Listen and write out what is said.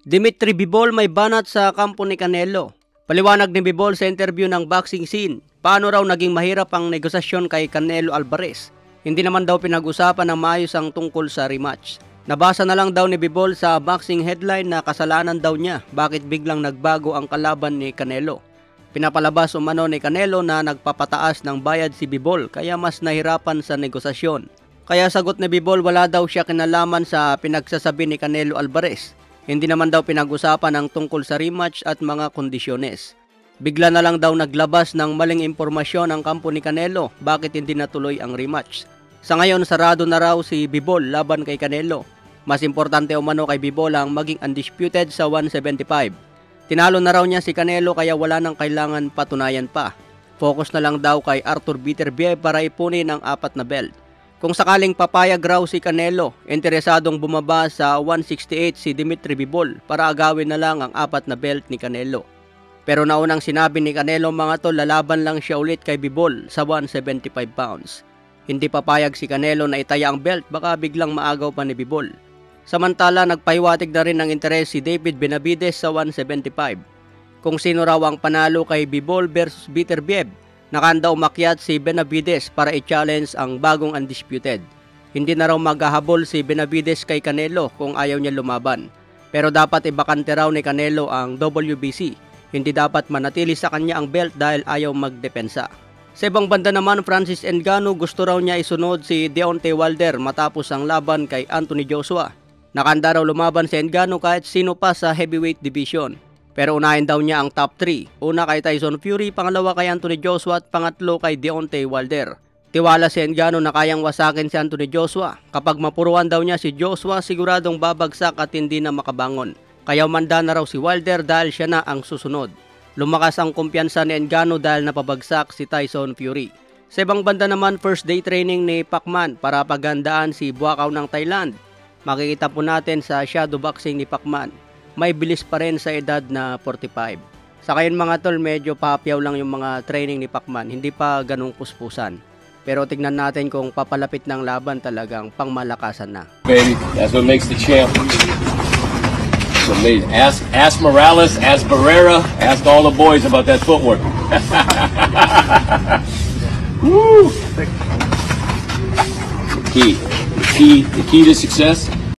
Dimitri Bivol may banat sa kampo ni Canelo. Paliwanag ni Bivol sa interview ng Boxing Scene, paano raw naging mahirap ang negosasyon kay Canelo Alvarez. Hindi naman daw pinag-usapan ng maayos ang tungkol sa rematch. Nabasa na lang daw ni Bivol sa boxing headline na kasalanan daw niya bakit biglang nagbago ang kalaban ni Canelo. Pinapalabas umano ni Canelo na nagpapataas ng bayad si Bivol kaya mas nahirapan sa negosasyon. Kaya sagot ni Bivol wala daw siya kinalaman sa pinagsasabi ni Canelo Alvarez. Hindi naman daw pinag-usapan ang tungkol sa rematch at mga kondisyones. Bigla na lang daw naglabas ng maling impormasyon ang kampo ni Canelo bakit hindi natuloy ang rematch. Sa ngayon sarado na raw si Bivol laban kay Canelo. Mas importante umano kay Bivol ang maging undisputed sa 175. Tinalo na raw niya si Canelo kaya wala nang kailangan patunayan pa. Focus na lang daw kay Arthur Beterbiev para ipunin ang 4 na belt. Kung sakaling papayag raw si Canelo, interesadong bumaba sa 168 si Dimitri Bivol para agawin na lang ang 4 na belt ni Canelo. Pero naunang sinabi ni Canelo mga tol, lalaban lang siya ulit kay Bivol sa 175 pounds. Hindi papayag si Canelo na itaya ang belt, baka biglang maagaw pa ni Bivol. Samantala, nagpahiwatig na rin ng interes si David Benavides sa 175. Kung sino raw ang panalo kay Bivol versus Beterbiev, nakahanda umakyat si Benavides para i-challenge ang bagong undisputed. Hindi na raw maghahabol si Benavides kay Canelo kung ayaw niya lumaban. Pero dapat ibakante raw ni Canelo ang WBC. Hindi dapat manatili sa kanya ang belt dahil ayaw magdepensa. Sa ibang banda naman, Francis Ngannou gusto raw niya isunod si Deontay Wilder matapos ang laban kay Anthony Joshua. Nakahanda raw lumaban si Ngannou kahit sino pa sa heavyweight division. Pero unahin daw niya ang top 3. Una kay Tyson Fury, pangalawa kay Anthony Joshua at pangatlo kay Deontay Wilder. Tiwala si Ngannou na kayang wasakin si Anthony Joshua. Kapag mapuruan daw niya si Joshua, siguradong babagsak at hindi na makabangon. Kaya umanda na raw si Wilder dahil siya na ang susunod. Lumakas ang kumpiyansa ni Ngannou dahil napabagsak si Tyson Fury. Sa ibang banda naman, first day training ni Pacman para pagandaan si Buakaw ng Thailand. Makikita po natin sa shadow boxing ni Pacman. May bilis pa rin sa edad na 45. Sa kayon mga tol, medyo papyaw lang yung mga training ni Pacman, hindi pa ganung puspusan. Pero tignan natin kung papalapit ng laban talagang pangmalakasan na. Baby, that's what makes the champ. So ask Morales, ask Barrera, ask all the boys about that footwork. Woo! The key to success